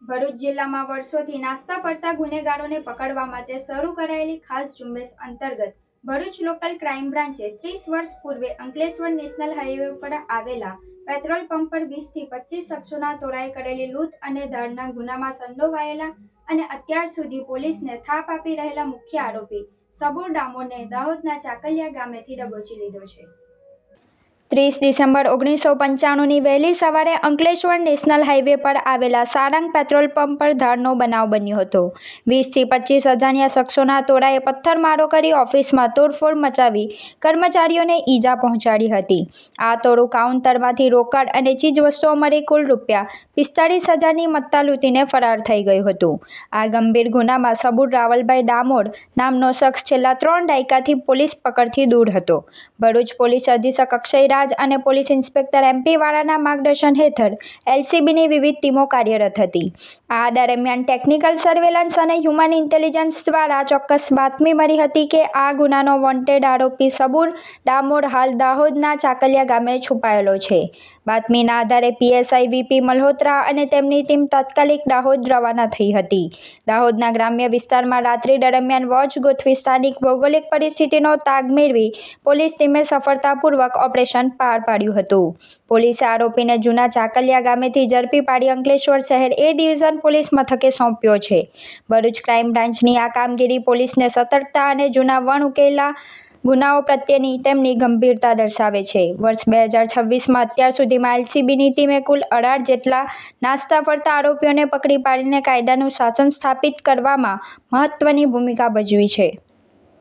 ભરૂચ જિલ્લામાં વર્ષોથી નાસ્તા ફરતા ગુનેગારોને પકડવા માટે શરૂ કરાયેલી ખાસ ઝુંબેશ અંતર્ગત ભરૂચ લોકલ ક્રાઇમ બ્રાન્ચે 30 વર્ષ પૂર્વે અંકલેશ્વર નેશનલ હાઈવે પર આવેલા પેટ્રોલ પંપ પર 20 થી 25 શખ્સોના તોડાએ કરેલી લૂંટ અને ધાડના ગુનામાં સંડોવાયેલા અને અત્યાર સુધી પોલીસને થાપ આપી રહેલા મુખ્ય આરોપી સબૂર ડામોરને દાહોદના ચાકલિયા ગામેથી દબોચી લીધો છે। 30 ડિસેમ્બર 1995ની વહેલી સવારે અંકલેશ્વર નેશનલ હાઈવે પર આવેલા સારંગ પેટ્રોલ પંપ પર ધાડનો બનાવ બન્યો હતો। 20 થી 25 અજાણ્યા શખ્સોના ટોળાએ પથ્થરમારો કરી ઓફિસમાં તોડફોડ મચાવી કર્મચારીઓને ઈજા પહોંચાડી હતી। આ ટોળું કાઉન્ટરમાંથી રોકડ અને ચીજવસ્તુઓ મળી કુલ ₹45,000ની મત્તા લૂંટીને ફરાર થઈ ગયું હતું। આ ગંભીર ગુનામાં સબૂર રાવલભાઈ ડામોર નામનો શખ્સ છેલ્લા 3 દાયકાથી પોલીસ પકડથી દૂર હતો। ભરૂચ પોલીસ અધિક્ષક અક્ષય રાજ અને પોલીસ ઇન્સ્પેક્ટર એમપી વાળાના માર્ગદર્શન હેઠળ એલસીબીની વિવિધ ટીમો કાર્યરત હતી। આ દરમિયાન ટેકનિકલ સર્વેલન્સ અને હ્યુમન ઇન્ટેલિજન્સ દ્વારા ચોક્કસ બાતમી મળી હતી કે આ ગુનાનો વોન્ટેડ આરોપી સબૂર ડામોર હાલ દાહોદના ચાકલિયા ગામે છુપાયેલો છે। બાતમીના આધારે પીએસઆઈ વીપી મલ્હોત્રા અને તેમની ટીમ તાત્કાલિક દાહોદ રવાના થઈ હતી। દાહોદના ગ્રામ્ય વિસ્તારમાં રાત્રિ દરમિયાન વોચ ગોઠવી સ્થાનિક ભૌગોલિક પરિસ્થિતિનો તાગ મેળવી પોલીસ ટીમે સફળતાપૂર્વક ઓપરેશન પાર પાડ્યું હતું। પોલીસે આરોપીને જૂના ચાકલિયા ગામેથી ઝડપી પાડી અંકલેશ્વર શહેર એ ડિવિઝન પોલીસ મથકે સોંપ્યો છે। ભરૂચ ક્રાઇમ બ્રાન્ચની આ કામગીરી પોલીસને સતર્કતા અને જૂના વણ ઉકેલા ગુનાઓ પ્રત્યેની તેમની ગંભીરતા દર્શાવે છે। વર્ષ 2026માં અત્યાર સુધીમાં એલસીબીની ટીમે કુલ 18 જેટલા નાસ્તા ફરતા આરોપીઓને પકડી પાડીને કાયદાનું શાસન સ્થાપિત કરવામાં મહત્વની ભૂમિકા ભજવી છે।